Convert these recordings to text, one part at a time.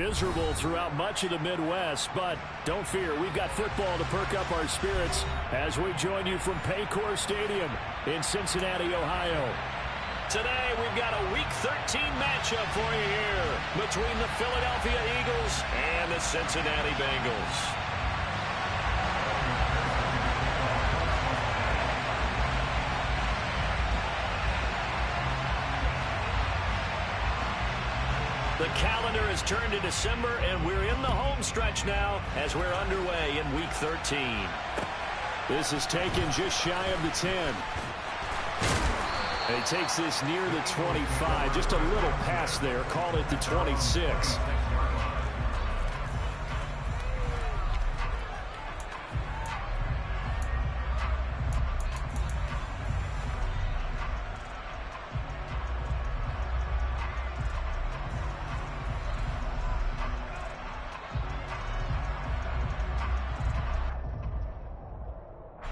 miserable throughout much of the Midwest, but don't fear, we've got football to perk up our spirits as we join you from Paycor Stadium in Cincinnati, Ohio. Today, we've got a Week 13 matchup for you here between the Philadelphia Eagles and the Cincinnati Bengals. The calendar has turned to December, and we're in the home stretch now as we're underway in Week 13. This is taken just shy of the 10. He takes this near the 25, just a little past there. Call it the 26.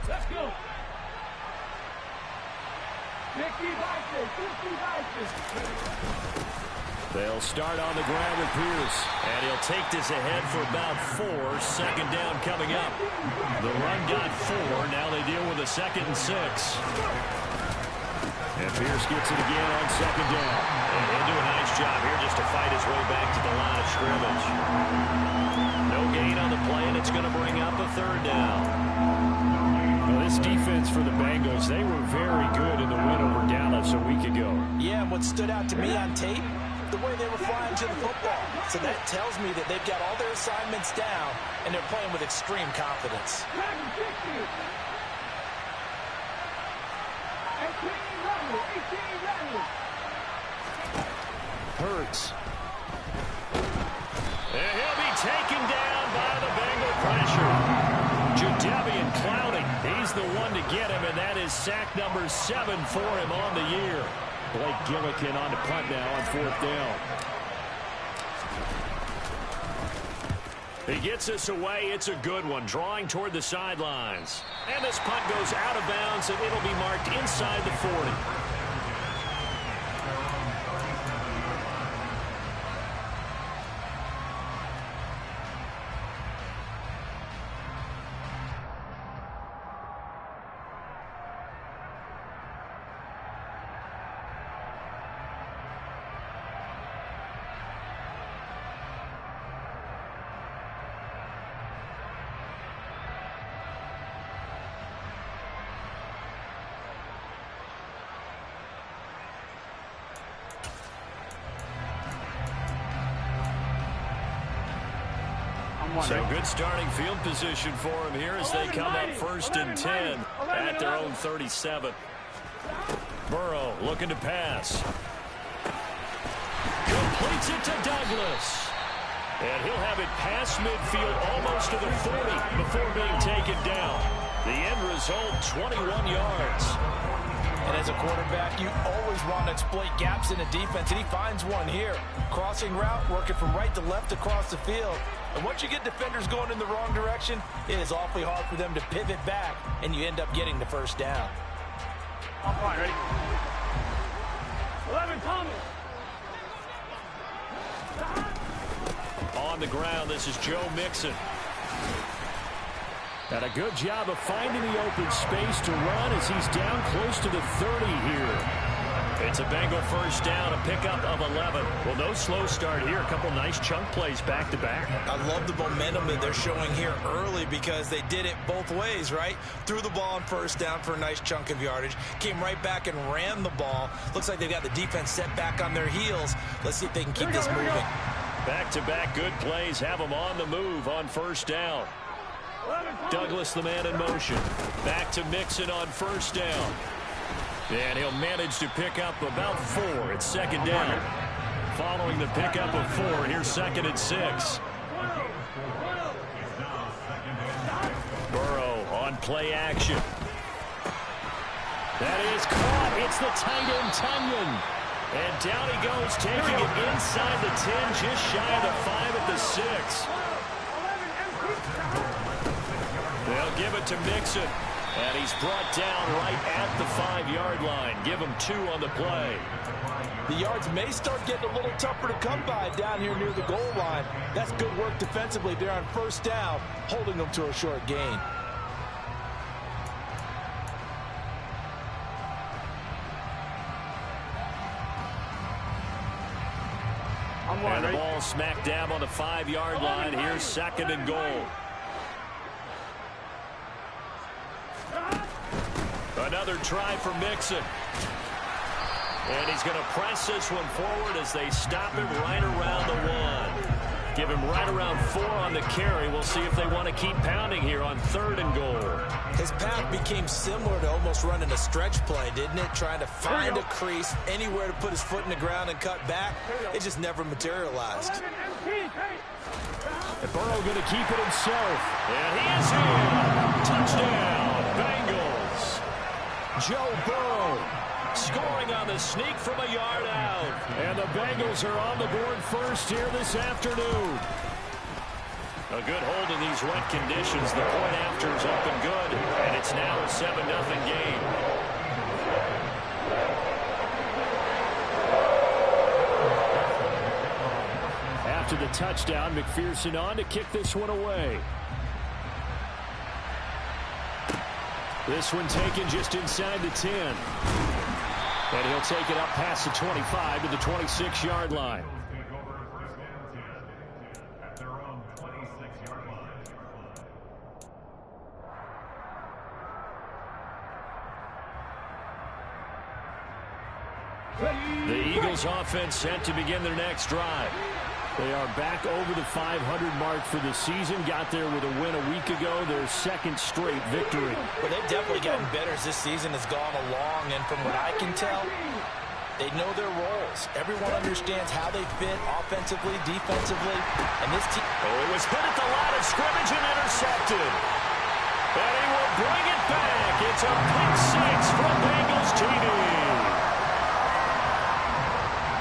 Let's go. They'll start on the ground with Pierce, and he'll take this ahead for about 4. Second down coming up. The run got 4. Now they deal with a 2nd and 6. And Pierce gets it again on second down. And he'll do a nice job here just to fight his way back to the line of scrimmage. No gain on the play, and it's going to bring up a 3rd down. Well, this defense for the Bengals, they were very good in the win over Dallas a week ago. Yeah, and what stood out to me on tape, the way they were flying to the football. So that tells me that they've got all their assignments down, and they're playing with extreme confidence. Hurts. And he'll be taken down by the Bengal pressure. Jadeveon Clowney, he's the one to get him, and that is sack number 7 for him on the year. Blake Gillikin on the punt now on 4th down. He gets us away. It's a good one, drawing toward the sidelines. And this punt goes out of bounds, and it'll be marked inside the 40. So good starting field position for him here as they come up 1st and 10 at their own 37. Burrow looking to pass. Completes it to Douglas. And he'll have it past midfield almost to the 40 before being taken down. The end result, 21 yards. And as a quarterback, you always want to exploit gaps in the defense, and he finds one here. Crossing route, working from right to left across the field. And once you get defenders going in the wrong direction, it is awfully hard for them to pivot back, and you end up getting the 1st down. On point, ready? 11, Thomas. On the ground, this is Joe Mixon. And a good job of finding the open space to run as he's down close to the 30 here. It's a Bengal 1st down, a pickup of 11. Well, no slow start here. A couple nice chunk plays back-to-back. I love the momentum that they're showing here early because they did it both ways, right? Threw the ball on 1st down for a nice chunk of yardage. Came right back and ran the ball. Looks like they've got the defense set back on their heels. Let's see if they can keep this moving. Back-to-back good plays have them on the move on 1st down. Douglas, the man in motion. Back to Mixon on 1st down. And he'll manage to pick up about 4. It's 2nd down. Following the pickup of 4, here's 2nd and 6. Burrow on play action. That is caught. It's the tight end, Tunyon. And down he goes, taking it inside the 10, just shy of the 5 at the 6. They'll give it to Mixon. And he's brought down right at the 5-yard line. Give him 2 on the play. The yards may start getting a little tougher to come by down here near the goal line. That's good work defensively there on first down, holding them to a short gain. And the ball smack dab on the 5-yard line. Here's 2nd and goal. Another try for Mixon. And he's going to press this one forward as they stop him right around the 1. Give him right around 4 on the carry. We'll see if they want to keep pounding here on 3rd and goal. His path became similar to almost running a stretch play, didn't it? Trying to find a crease, anywhere to put his foot in the ground and cut back. It just never materialized. And Burrow going to keep it himself. And he is in. Touchdown, Bengals. Joe Burrow scoring on the sneak from a yard out. And the Bengals are on the board first here this afternoon. A good hold in these wet conditions. The point after is up and good. And it's now a 7-0 game. After the touchdown, McPherson on to kick this one away. This one taken just inside the 10. And he'll take it up past the 25 to the 26-yard line. The Eagles offense set to begin their next drive. They are back over the 500 mark for the season. Got there with a win a week ago, their 2nd straight victory. Well, they've definitely gotten better as this season has gone along, and from what I can tell, they know their roles. Everyone understands how they fit offensively, defensively, and this team... Oh, it was hit at the line of scrimmage and intercepted. And he will bring it back. It's a pick 6 from Bengals TD.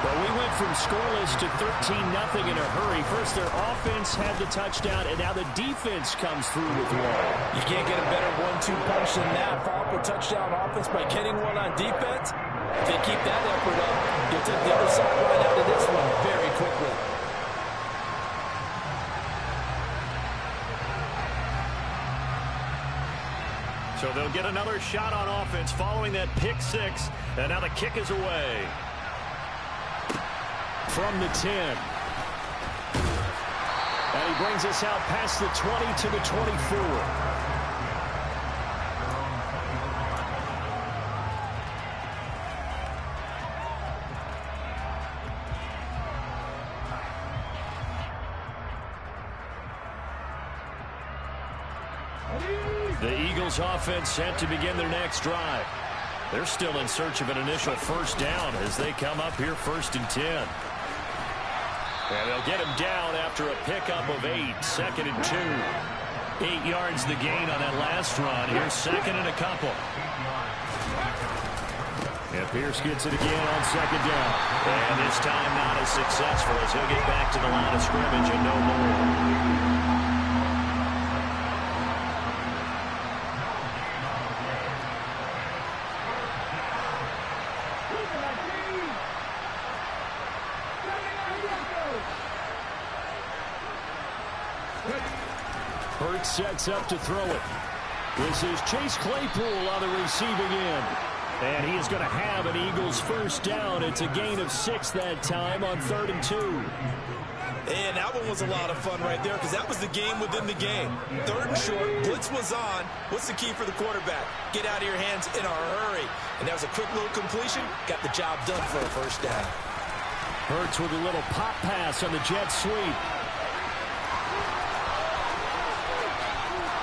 Well, we went from scoreless to 13-0 in a hurry. First, their offense had the touchdown, and now the defense comes through with one. You can't get a better 1-2 punch than that. Follow up a touchdown offense by getting one on defense. If they keep that effort up, you'll take the other side right out of this one very quickly. So they'll get another shot on offense following that pick 6, and now the kick is away. From the 10. And he brings us out past the 20 to the 24. The Eagles offense set to begin their next drive. They're still in search of an initial first down as they come up here 1st and 10. And they'll get him down after a pickup of 8, 2nd and 2. 8 yards the gain on that last run. Here's 2nd and a couple. And Pierce gets it again on 2nd down. And this time not as successful as he'll get back to the line of scrimmage and no more. Hurts sets up to throw it. This is Chase Claypool on the receiving end. And he is going to have an Eagles first down. It's a gain of 6 that time on 3rd and 2. And that one was a lot of fun right there because that was the game within the game. 3rd and short, blitz was on. What's the key for the quarterback? Get out of your hands in a hurry. And that was a quick little completion. Got the job done for a first down. Hurts with a little pop pass on the jet sweep.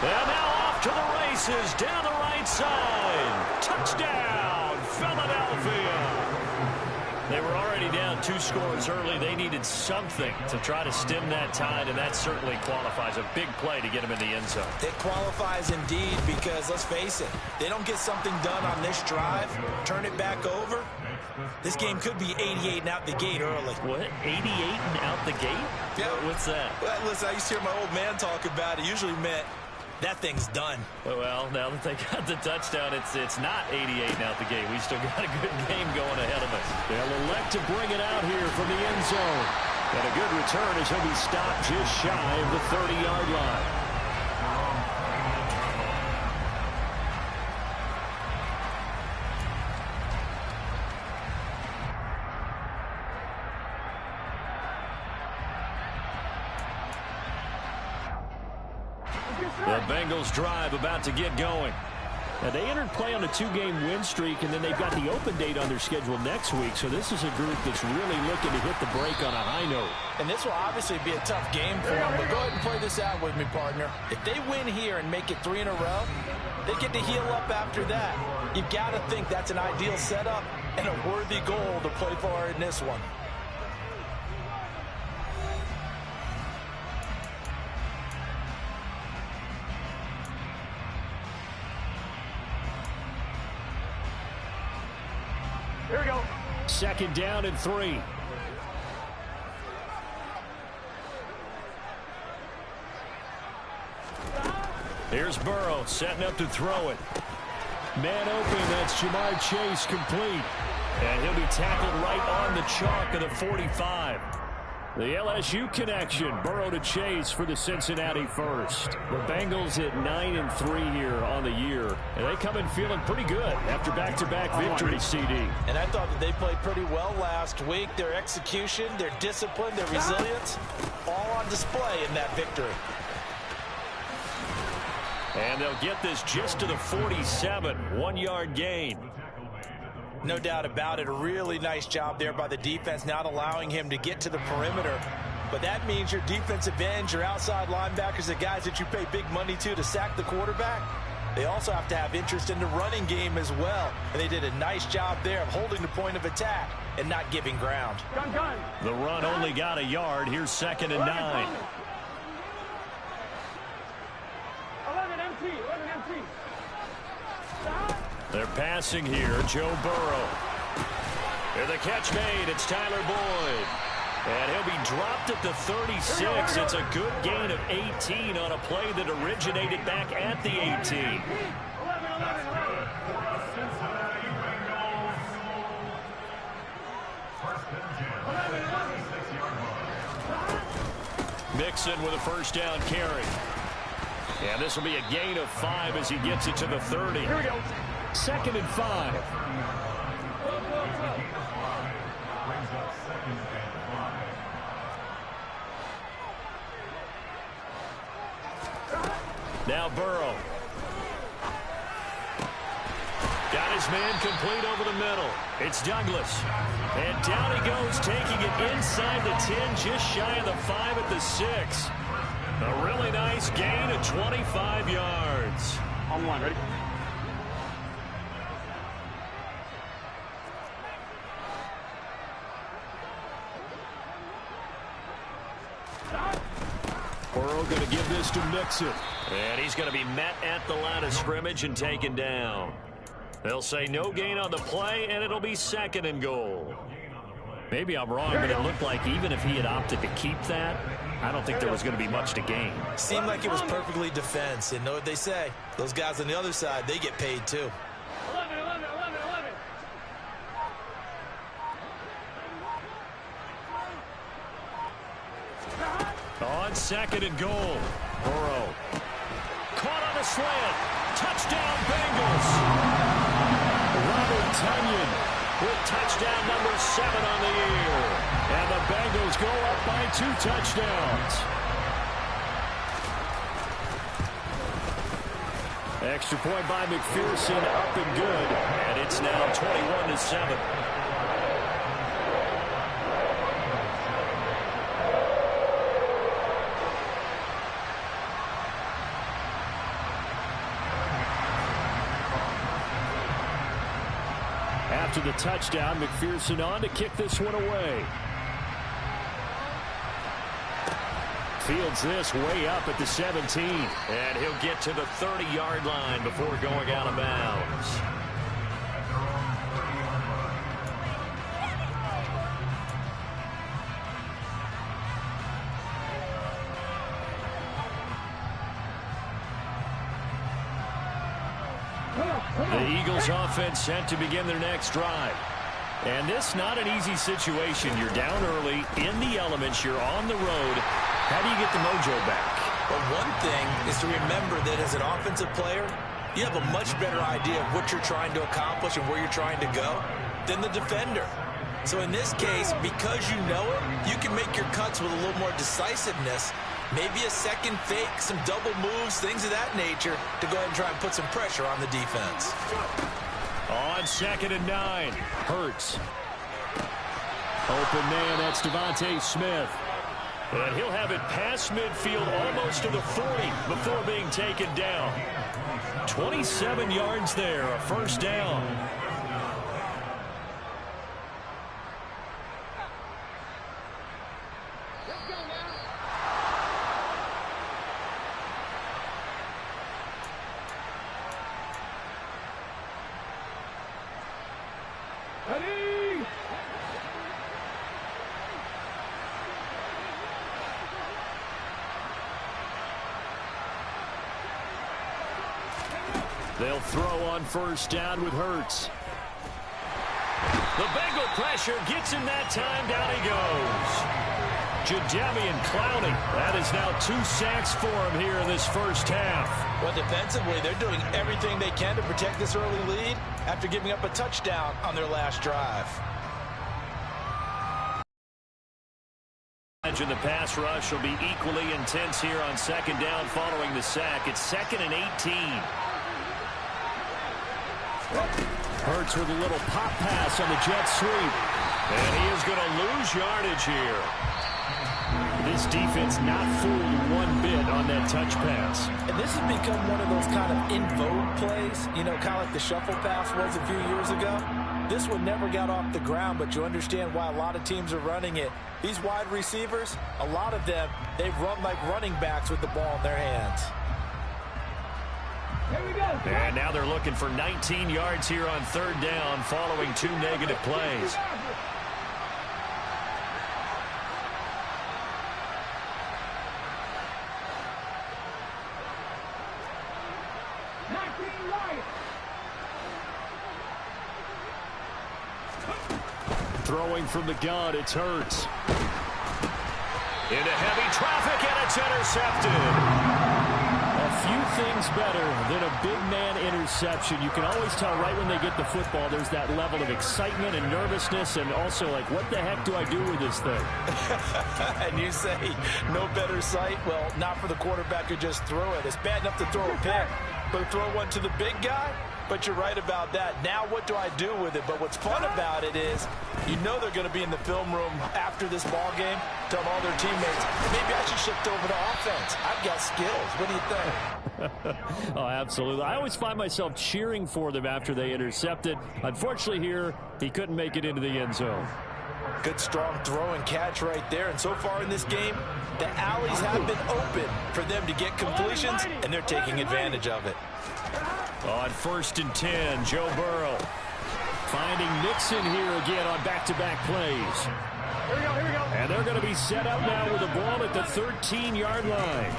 And now off to the races down the right side. Touchdown, Philadelphia. They were already down 2 scores early. They needed something to try to stem that tide, and that certainly qualifies. A big play to get them in the end zone. It qualifies indeed because, let's face it, they don't get something done on this drive, turn it back over, this game could be 88 and out the gate early. What? 88 and out the gate? Yeah. What's that? Well, listen, I used to hear my old man talk about it. Usually meant that thing's done. Well, now that they got the touchdown, it's not 88 out the gate. We still got a good game going ahead of us. They'll elect to bring it out here from the end zone. And a good return as he'll be stopped just shy of the 30-yard line. The Bengals drive about to get going. Now, they entered play on a 2-game win streak, and then they've got the open date on their schedule next week. So this is a group that's really looking to hit the break on a high note. And this will obviously be a tough game for them, but go ahead and play this out with me, partner. If they win here and make it 3 in a row, they get to heal up after that. You've got to think that's an ideal setup and a worthy goal to play for in this one. Here we go. 2nd down and 3. Here's Burrow setting up to throw it. Man open, that's Jamar Chase complete. And he'll be tackled right on the chalk of the 45. The LSU connection, Burrow to Chase for the Cincinnati first. The Bengals at 9-3 here on the year. And they come in feeling pretty good after back-to-back victories, CD. And I thought that they played pretty well last week. Their execution, their discipline, their resilience, all on display in that victory. And they'll get this just to the 47, 1-yard gain. No doubt about it. A really nice job there by the defense, not allowing him to get to the perimeter. But that means your defensive ends, your outside linebackers, the guys that you pay big money to sack the quarterback, they also have to have interest in the running game as well. And they did a nice job there of holding the point of attack and not giving ground. Gun. The run only got a yard. Here's 2nd and 9. 11 empty. They're passing here. Joe Burrow. And the catch made. It's Tyler Boyd. And he'll be dropped at the 36. It's a good gain of 18 on a play that originated back at the 18. Mixon with a 1st down carry. And this will be a gain of 5 as he gets it to the 30. Here we go. 2nd and 5. Now Burrow. Got his man complete over the middle. It's Douglas. And down he goes, taking it inside the 10, just shy of the 5 at the 6. A really nice gain of 25 yards. On 1, ready? Burrow going to give this to Mixon. And he's going to be met at the line of scrimmage and taken down. They'll say no gain on the play, and it'll be 2nd and goal. Maybe I'm wrong, but it looked like even if he had opted to keep that, I don't think there was going to be much to gain. Seemed like it was perfectly defense. And know what they say? Those guys on the other side, they get paid too. 11. On 2nd and goal. Burrow. Caught on a slant. Touchdown, Bengals. Robert Tonyan with touchdown number 7 on the year. And the Bengals go up by 2 touchdowns. Extra point by McPherson, up and good. And it's now 21-7. After the touchdown, McPherson on to kick this one away. Fields this way up at the 17. And he'll get to the 30-yard line before going out of bounds. The Eagles offense set to begin their next drive. And this not an easy situation. You're down early, in the elements, you're on the road. How do you get the mojo back? Well, one thing is to remember that as an offensive player, you have a much better idea of what you're trying to accomplish and where you're trying to go than the defender. So in this case, because you know it, you can make your cuts with a little more decisiveness, maybe a second fake, some double moves, things of that nature, to go ahead and try and put some pressure on the defense. On 2nd and 9, Hurts. Open man, that's Devontae Smith. And he'll have it past midfield almost to the 40 before being taken down. 27 yards there, a first down. They'll throw on first down with Hurts. The Bengal pressure gets him that time. Down he goes. Jadeveon Clowney. That is now 2 sacks for him here in this first half. Well, defensively, they're doing everything they can to protect this early lead after giving up a touchdown on their last drive. Imagine the pass rush will be equally intense here on 2nd down following the sack. It's 2nd and 18. Hurts with a little pop pass on the jet sweep. And he is going to lose yardage here. This defense not fooled one bit on that touch pass. And this has become one of those kind of in vogue plays, you know, kind of like the shuffle pass was a few years ago. This one never got off the ground, but you understand why a lot of teams are running it. These wide receivers, a lot of them, they've run like running backs with the ball in their hands. And now they're looking for 19 yards here on 3rd down following 2 negative plays. Throwing from the gun, it's Hurts. Into heavy traffic, and it's intercepted. A few things better than a big man interception. You can always tell right when they get the football, there's that level of excitement and nervousness, and also like, what the heck do I do with this thing? And you say, no better sight? Well, not for the quarterback who just threw it. It's bad enough to throw a pick, but throw one to the big guy? But you're right about that. Now what do I do with it? But what's fun about it is you know they're going to be in the film room after this ball game, telling all their teammates, maybe I should shift over to offense. I've got skills. What do you think? Oh, absolutely. I always find myself cheering for them after they intercept it. Unfortunately here, he couldn't make it into the end zone. Good, strong throw and catch right there. And so far in this game, the alleys have been open for them to get completions, and they're taking advantage of it. On 1st and 10, Joe Burrow finding Nixon here again on back-to-back plays. Here we go. And they're going to be set up now with the ball at the 13-yard line.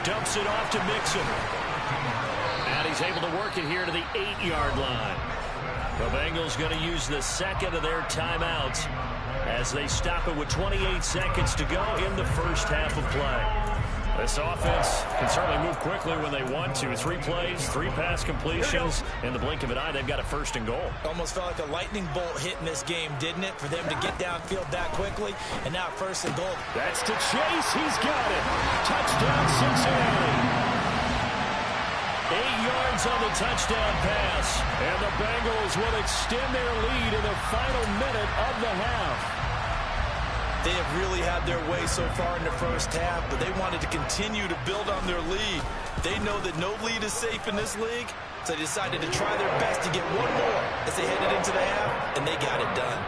Dumps it off to Mixon. And he's able to work it here to the 8-yard line. The Bengals going to use the second of their timeouts as they stop it with 28 seconds to go in the first half of play. This offense can certainly move quickly when they want to. 3 plays, 3 pass completions. In the blink of an eye, they've got a 1st and goal. Almost felt like a lightning bolt hit in this game, didn't it? For them to get downfield that quickly, and now 1st and goal. That's to Chase. He's got it. Touchdown, Cincinnati. 8 yards on the touchdown pass. And the Bengals will extend their lead in the final minute of the half. They have really had their way so far in the first half, but they wanted to continue to build on their lead. They know that no lead is safe in this league, so they decided to try their best to get one more as they headed into the half, and they got it done.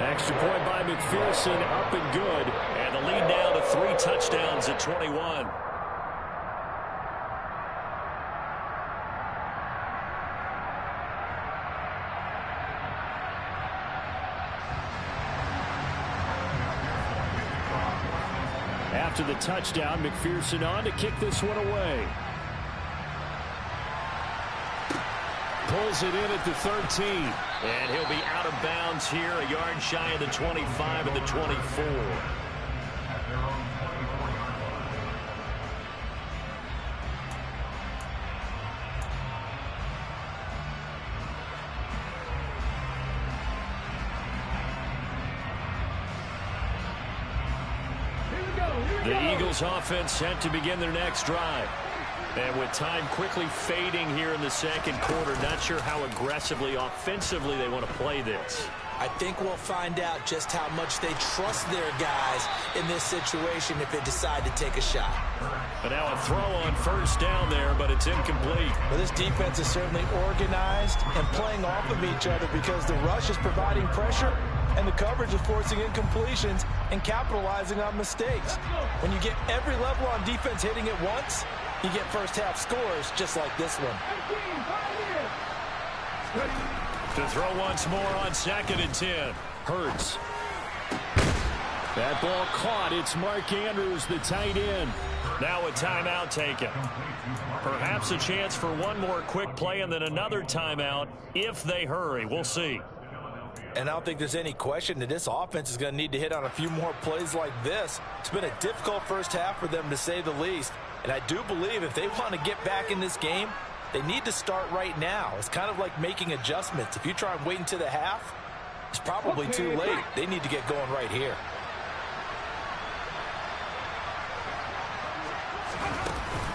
Extra point by McPherson, up and good. And the lead now to 3 touchdowns at 21. After the touchdown, McPherson on to kick this one away. pulls it in at the 13. And he'll be out of bounds here, a yard shy of the 25 and the 24. The Eagles offense set to begin their next drive. And with time quickly fading here in the second quarter, not sure how aggressively, offensively they want to play this. I think we'll find out just how much they trust their guys in this situation if they decide to take a shot. But now a throw on first down there, but it's incomplete. Well, this defense is certainly organized and playing off of each other because the rush is providing pressure and the coverage is forcing incompletions and capitalizing on mistakes. When you get every level on defense hitting at once, you get first-half scores just like this one. To throw once more on 2nd and 10. Hurts. That ball caught. It's Mark Andrews, the tight end. Now a timeout taken. Perhaps a chance for one more quick play and then another timeout if they hurry. We'll see. And I don't think there's any question that this offense is going to need to hit on a few more plays like this. It's been a difficult first half for them, to say the least. And I do believe if they want to get back in this game, they need to start right now. It's kind of like making adjustments. If you try and wait until the half, it's probably too late. They need to get going right here.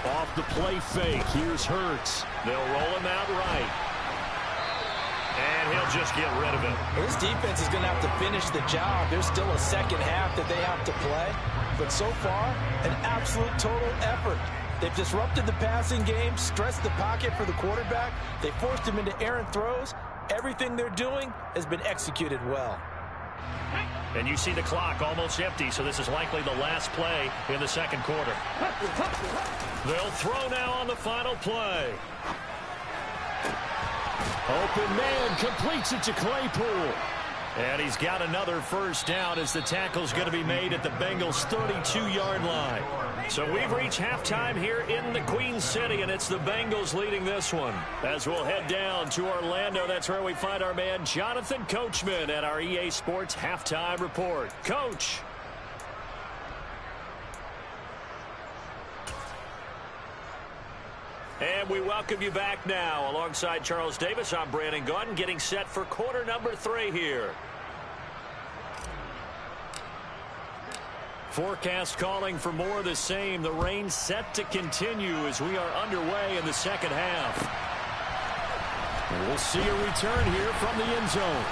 Off the play fake. Here's Hurts. They'll roll him out right. And he'll just get rid of it. Well, this defense is going to have to finish the job. There's still a second half that they have to play. But so far, an absolute total effort. They've disrupted the passing game, stressed the pocket for the quarterback. They forced him into errant throws. Everything they're doing has been executed well. And you see the clock almost empty, so this is likely the last play in the second quarter. They'll throw now on the final play. Open man completes it to Claypool. And he's got another first down as the tackle's going to be made at the Bengals' 32-yard line. So we've reached halftime here in the Queen City, and it's the Bengals leading this one. As we'll head down to Orlando, that's where we find our man Jonathan Coachman at our EA Sports Halftime Report. Coach. And we welcome you back now. Alongside Charles Davis, I'm Brandon Gaudin, getting set for quarter number 3 here. Forecast calling for more of the same. The rain set to continue as we are underway in the second half. We'll see a return here from the end zone.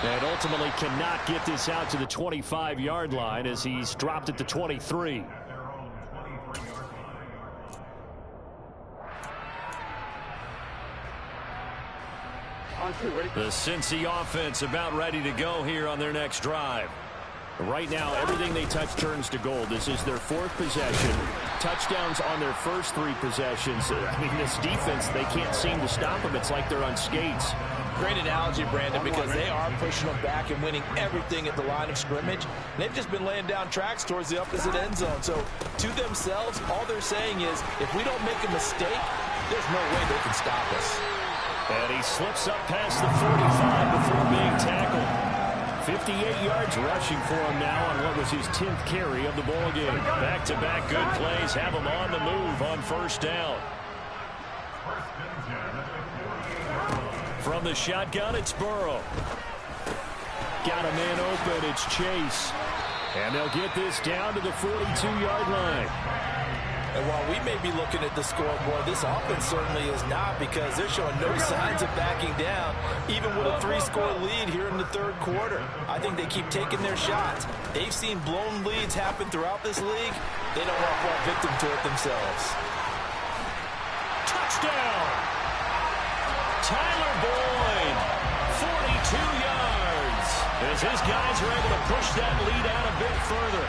And ultimately cannot get this out to the 25-yard line as he's dropped at the 23. The Cincy offense about ready to go here on their next drive. Right now, everything they touch turns to gold. This is their 4th possession. Touchdowns on their first 3 possessions. I mean, this defense, they can't seem to stop them. It's like they're on skates. Great analogy, Brandon, because they are pushing them back and winning everything at the line of scrimmage. And they've just been laying down tracks towards the opposite end zone. So, to themselves, all they're saying is, if we don't make a mistake, there's no way they can stop us. And he slips up past the 45 before being tackled. 58 yards rushing for him now on what was his 10th carry of the ball game. Back-to-back good plays have him on the move on first down. From the shotgun, it's Burrow. Got a man open, it's Chase. And they'll get this down to the 42-yard line. And while we may be looking at the scoreboard, this offense certainly is not, because they're showing no signs of backing down, even with a 3-score lead here in the third quarter. I think they keep taking their shots. They've seen blown leads happen throughout this league. They don't want to fall victim to it themselves. Touchdown! Tyler Boyd, 42 yards, as his guys are able to push that lead out a bit further.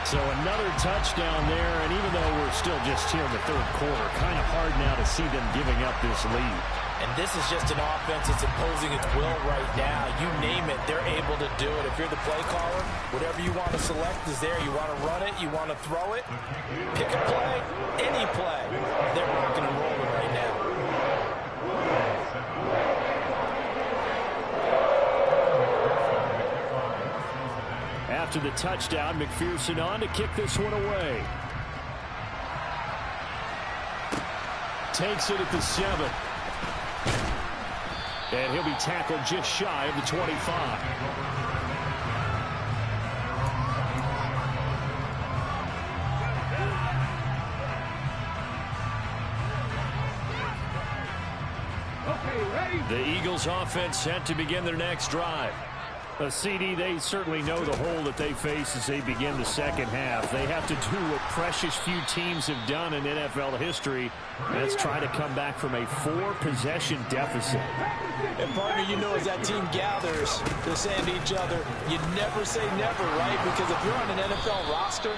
So another touchdown there, and even though we're still just here in the third quarter, kind of hard now to see them giving up this lead. And this is just an offense that's imposing its will right now. You name it, they're able to do it. If you're the play caller, whatever you want to select is there. You want to run it, you want to throw it, pick a play, any play. They're rocking and rolling right now. after the touchdown. McPherson on to kick this one away. Takes it at the 7. And he'll be tackled just shy of the 25. The Eagles offense set to begin their next drive. CD, they certainly know the hole that they face as they begin the second half. They have to do what precious few teams have done in NFL history. Let's try to come back from a 4-possession deficit. And partner, you know, as that team gathers, they're saying to each other, you never say never, right? Because if you're on an NFL roster,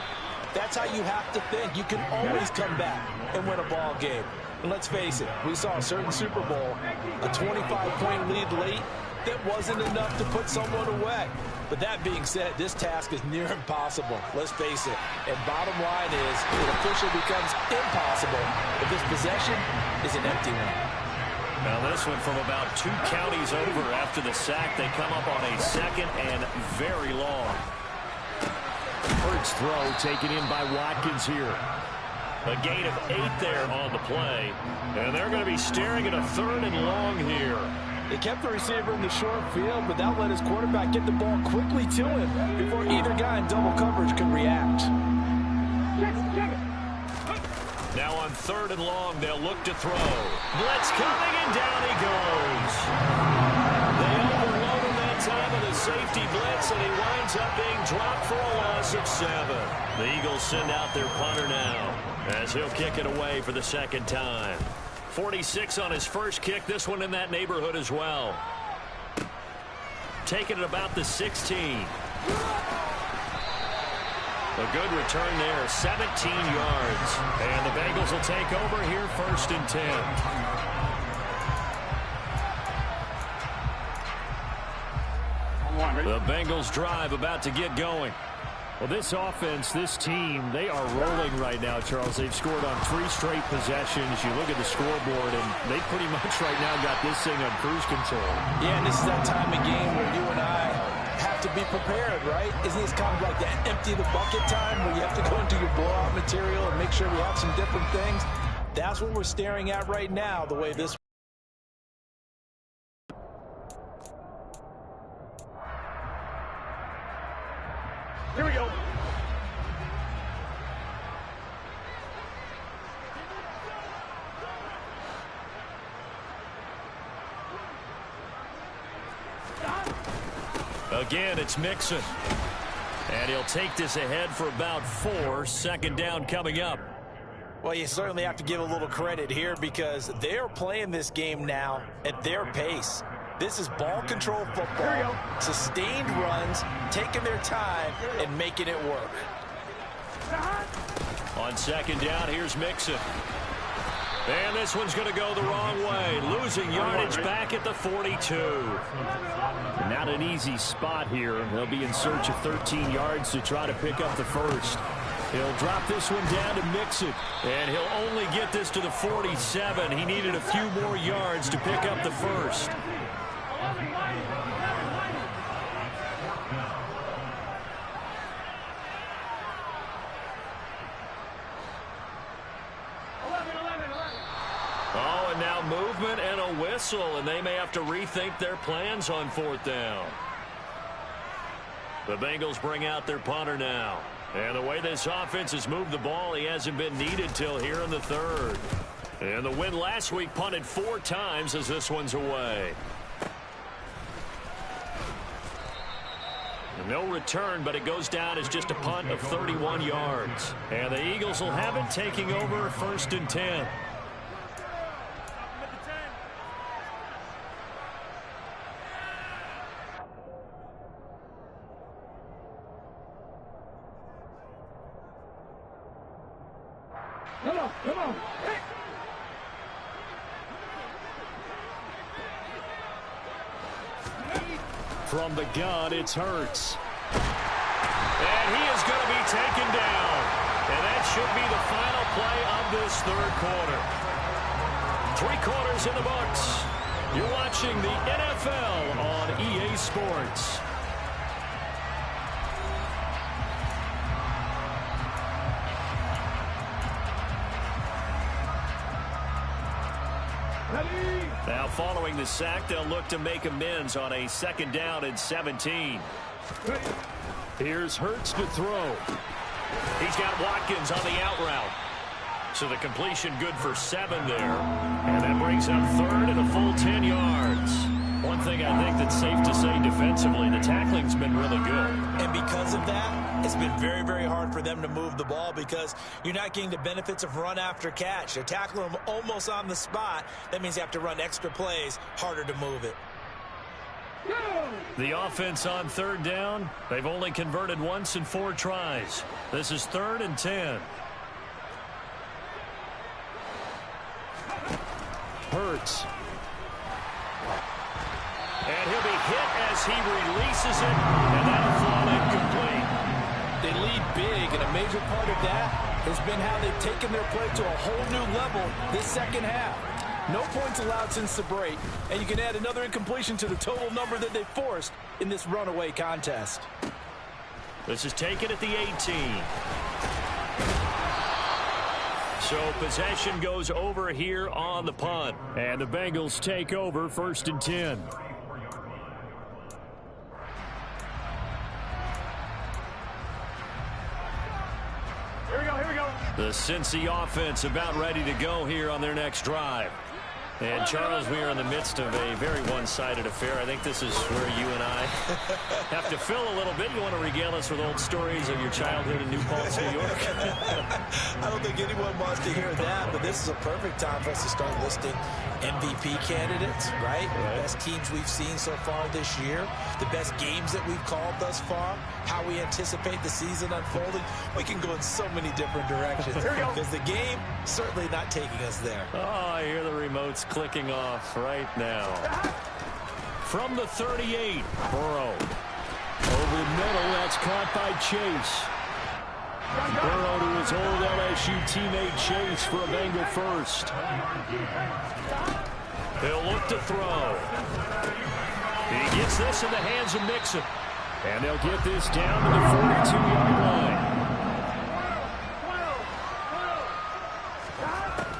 that's how you have to think. You can always come back and win a ball game. And let's face it, we saw a certain Super Bowl, a 25-point lead late, that wasn't enough to put someone away. But that being said, this task is near impossible. Let's face it. And bottom line is, it officially becomes impossible if this possession is an empty one. Now this one from about 2 counties over after the sack. They come up on a 2nd and very long. Hurts throw taken in by Watkins here. A gain of 8 there on the play. And they're going to be staring at a 3rd and long here. They kept the receiver in the short field, but that let his quarterback get the ball quickly to him before either guy in double coverage could react. Now on 3rd and long, they'll look to throw. Blitz coming, and down he goes. They overload him that time with a safety blitz, and he winds up being dropped for a loss of 7. The Eagles send out their punter now as he'll kick it away for the 2nd time. 46 on his first kick. This one in that neighborhood as well. Taking it about the 16. A good return there, 17 yards. And the Bengals will take over here 1st and 10. The Bengals drive about to get going. Well, this offense, this team, they are rolling right now, Charles. They've scored on 3 straight possessions. You look at the scoreboard, and they pretty much right now got this thing on cruise control. Yeah, and this is that time of game where you and I have to be prepared, right? Isn't this kind of like that empty the bucket time where you have to go into your blowout material and make sure we have some different things? That's what we're staring at right now, the way this. Here we go. Again, it's Mixon. And he'll take this ahead for about 4. 2nd down coming up. Well, you certainly have to give a little credit here because they're playing this game now at their pace. This is ball control football, sustained runs, taking their time, and making it work. On 2nd down, here's Mixon. And this one's going to go the wrong way. Losing yardage back at the 42. Not an easy spot here. They'll be in search of 13 yards to try to pick up the 1st. He'll drop this one down to Mixon. And he'll only get this to the 47. He needed a few more yards to pick up the 1st. Oh, and now movement and a whistle, and they may have to rethink their plans on 4th down. The Bengals bring out their punter now. And the way this offense has moved the ball, he hasn't been needed till here in the 3rd. And the win last week punted 4 times as this one's away. No return, but it goes down as just a punt of 31 yards. And the Eagles will have it taking over 1st and 10. Come on. Hey. From the gun, it's Hurts. And he is going to be taken down. And that should be the final play of this 3rd quarter. 3 quarters in the books. You're watching the NFL on EA Sports. Now following the sack, they'll look to make amends on a 2nd down and 17. Here's Hurts to throw. He's got Watkins on the out route. So the completion good for 7 there. And that brings up 3rd and a full 10 yards. One thing I think that's safe to say defensively, the tackling's been really good. And because of that, it's been very, very hard for them to move the ball because you're not getting the benefits of run after catch. They're tackling them almost on the spot. That means you have to run extra plays, harder to move it. The offense on 3rd down, they've only converted once in 4 tries. This is 3rd and 10. Hurts. And he'll be hit as he releases it, and that'll fall incomplete. They lead big, and a major part of that has been how they've taken their play to a whole new level this 2nd half. No points allowed since the break, and you can add another incompletion to the total number that they forced in this runaway contest. This is taken at the 18. So possession goes over here on the punt. And the Bengals take over 1st and 10. Here we go. The Cincy offense about ready to go here on their next drive. And, Charles, we are in the midst of a very one-sided affair. I think this is where you and I have to fill a little bit. You want to regale us with old stories of your childhood in New Paltz, New York? I don't think anyone wants to hear that, but this is a perfect time for us to start listing MVP candidates, right? The best teams we've seen so far this year, the best games that we've called thus far, how we anticipate the season unfolding. We can go in so many different directions because the game certainly not taking us there. Oh, I hear the remotes clicking off right now. From the 38, Burrow. Over the middle, that's caught by Chase. Burrow to his old LSU teammate Chase for a Bengal first. He'll look to throw. He gets this in the hands of Mixon. And they'll get this down to the 42-yard line.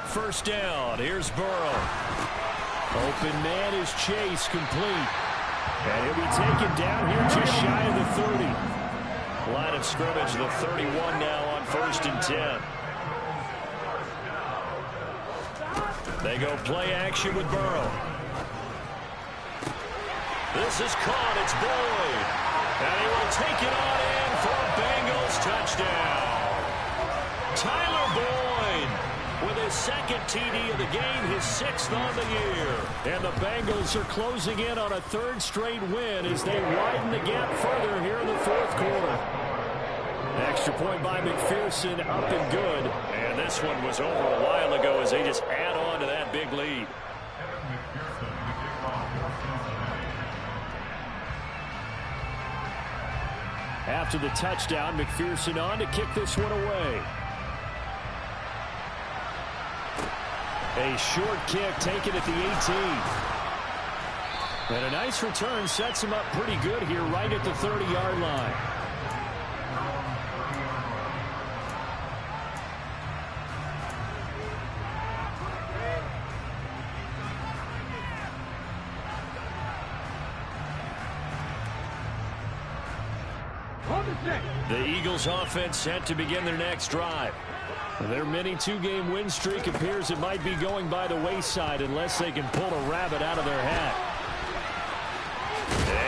First down. Here's Burrow. Open man is Chase, complete. And he'll be taken down here just shy of the 30. Line of scrimmage, the 31 now on 1st and 10. They go play action with Burrow. This is caught. It's Boyd. And he will take it on in for a Bengals touchdown. Tyler Boyd with his 2nd TD of the game, his 6th on the year. And the Bengals are closing in on a 3rd straight win as they widen the gap further here in the 4th quarter. Extra point by McPherson, up and good. And this one was over a while ago as they just add on to that big lead. After the touchdown, McPherson on to kick this one away. A short kick taken at the 18. And a nice return sets him up pretty good here right at the 30-yard line. The Eagles offense set to begin their next drive. Their mini 2-game win streak appears it might be going by the wayside unless they can pull a rabbit out of their hat.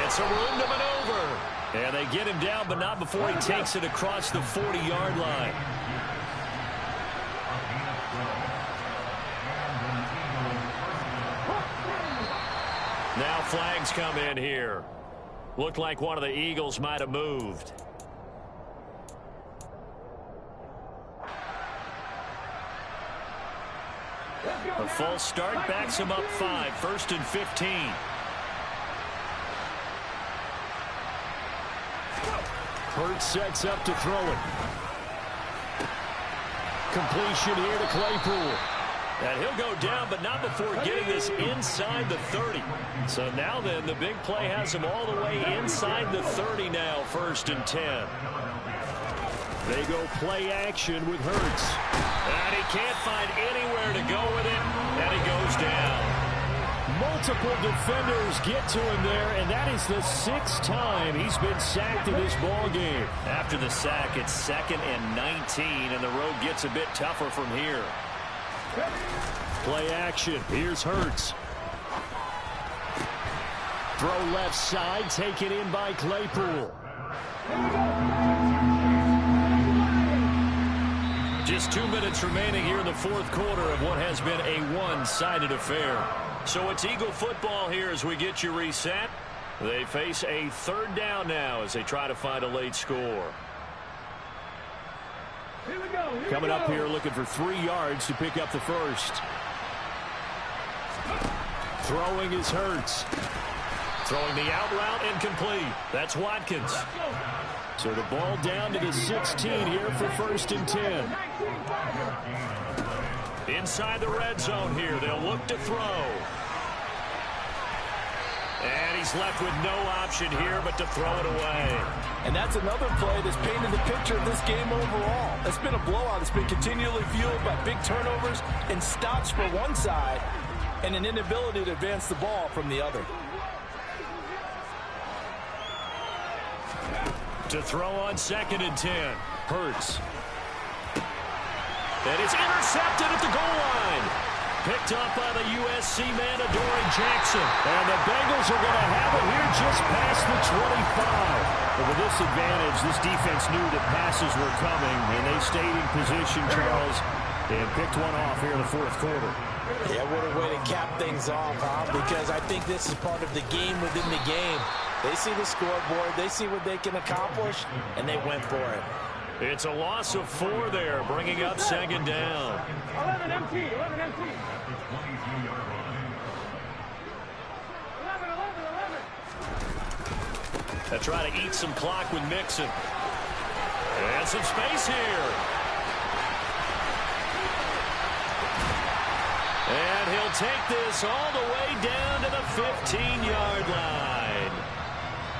It's a room to maneuver. And they get him down, but not before he takes it across the 40-yard line. Now flags come in here. Looked like one of the Eagles might have moved. A false start backs him up 5, 1st and 15. Hurts sets up to throw it. Completion here to Claypool. And he'll go down, but not before getting this inside the 30. So now then, the big play has him all the way inside the 30 now, 1st and 10. They go play action with Hurts. And he can't find anywhere to go with it, and he goes down. multiple defenders get to him there, and that is the 6th time he's been sacked in this ball game. After the sack, it's 2nd and 19, and the road gets a bit tougher from here. Play action. Here's Hurts. Throw left side, taken in by Claypool. Just 2 minutes remaining here in the 4th quarter of what has been a one-sided affair. So it's Eagle football here as we get you reset. They face a 3rd down now as they try to find a late score. Coming up here looking for 3 yards to pick up the first. Throwing is Hurts. Throwing the out route incomplete. That's Watkins. So the ball down to the 16 here for 1st and 10. Inside the red zone here. They'll look to throw. And he's left with no option here but to throw it away. And that's another play that's painted the picture of this game overall. It's been a blowout. It's been continually fueled by big turnovers and stops for one side and an inability to advance the ball from the other. To throw on 2nd and 10. Hurts. And it's intercepted at the goal line. Picked up by the USC man, Adoree Jackson. And the Bengals are going to have it here just past the 25. But with this advantage, this defense knew that passes were coming, and they stayed in position, Charles, and picked one off here in the 4th quarter. Yeah, what a way to cap things off, huh? Because I think this is part of the game within the game. They see the scoreboard, they see what they can accomplish, and they went for it. It's a loss of 4 there, bringing up 2nd down. 11 MT, 11 MT. 11. They try to eat some clock with Mixon. And some space here. And he'll take this all the way down to the 15-yard line.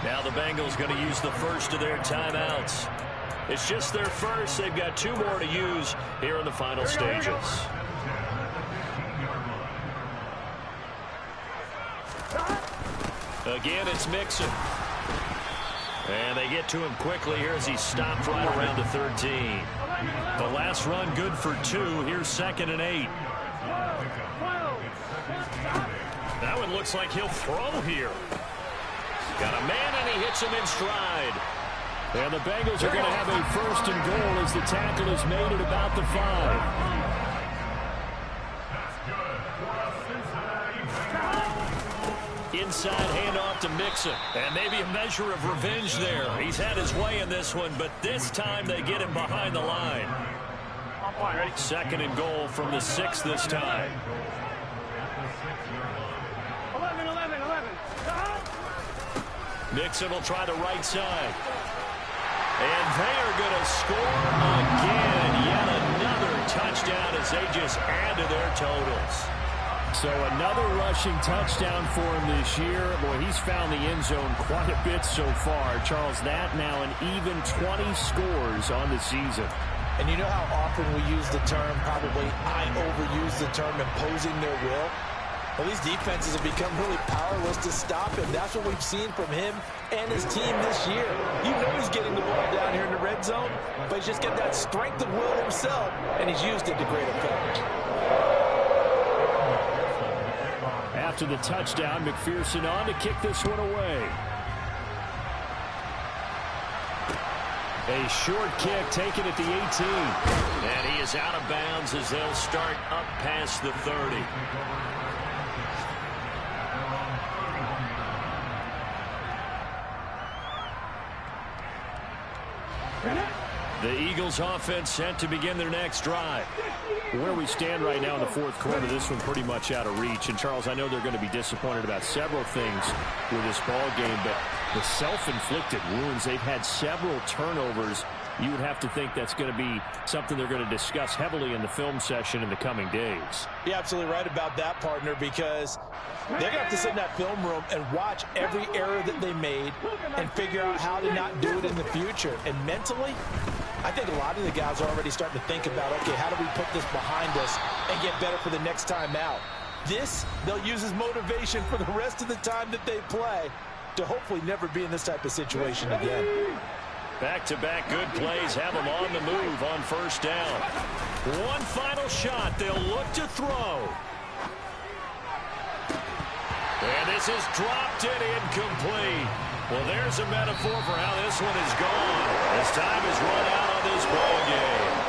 Now the Bengals going to use the first of their timeouts. It's just their first. They've got 2 more to use here in the final stages. Again, it's Mixon. And they get to him quickly here as he stopped right around the 13. The last run good for 2. Here's 2nd and 8. That one looks like he'll throw here. Got a man, and he hits him in stride. And the Bengals are going to have a 1st and goal as the tackle is made at about the 5. Inside handoff to Mixon. And maybe a measure of revenge there. He's had his way in this one, but this time they get him behind the line. 2nd and goal from the 6 this time. 11, 11, 11. Mixon will try the right side. And they are going to score again. Yet another touchdown as they just add to their totals. So another rushing touchdown for him this year. Boy, he's found the end zone quite a bit so far. Charles, that now an even 20 scores on the season. And you know how often we use the term, probably I overuse the term imposing their will? Well, these defenses have become really powerless to stop him. That's what we've seen from him and his team this year. You know he's getting the ball down here in the red zone, but he's just got that strength of will himself, and he's used it to great effect. After the touchdown, McPherson on to kick this one away. A short kick taken at the 18. And he is out of bounds as they'll start up past the 30. The Eagles offense set to begin their next drive. Where we stand right now in the 4th quarter, this one pretty much out of reach. And, Charles, I know they're going to be disappointed about several things with this ball game, but the self-inflicted wounds, they've had several turnovers. You would have to think that's going to be something they're going to discuss heavily in the film session in the coming days. You're absolutely right about that, partner, because they're going to have to sit in that film room and watch every error that they made and figure out how to not do it in the future. And mentally, I think a lot of the guys are already starting to think about, okay, how do we put this behind us and get better for the next time out? This, they'll use as motivation for the rest of the time that they play to hopefully never be in this type of situation again. Back-to-back good plays have them on the move on first down. One final shot. They'll look to throw. And this is dropped and incomplete. Well, there's a metaphor for how this one is gone as time is run out on this ball game.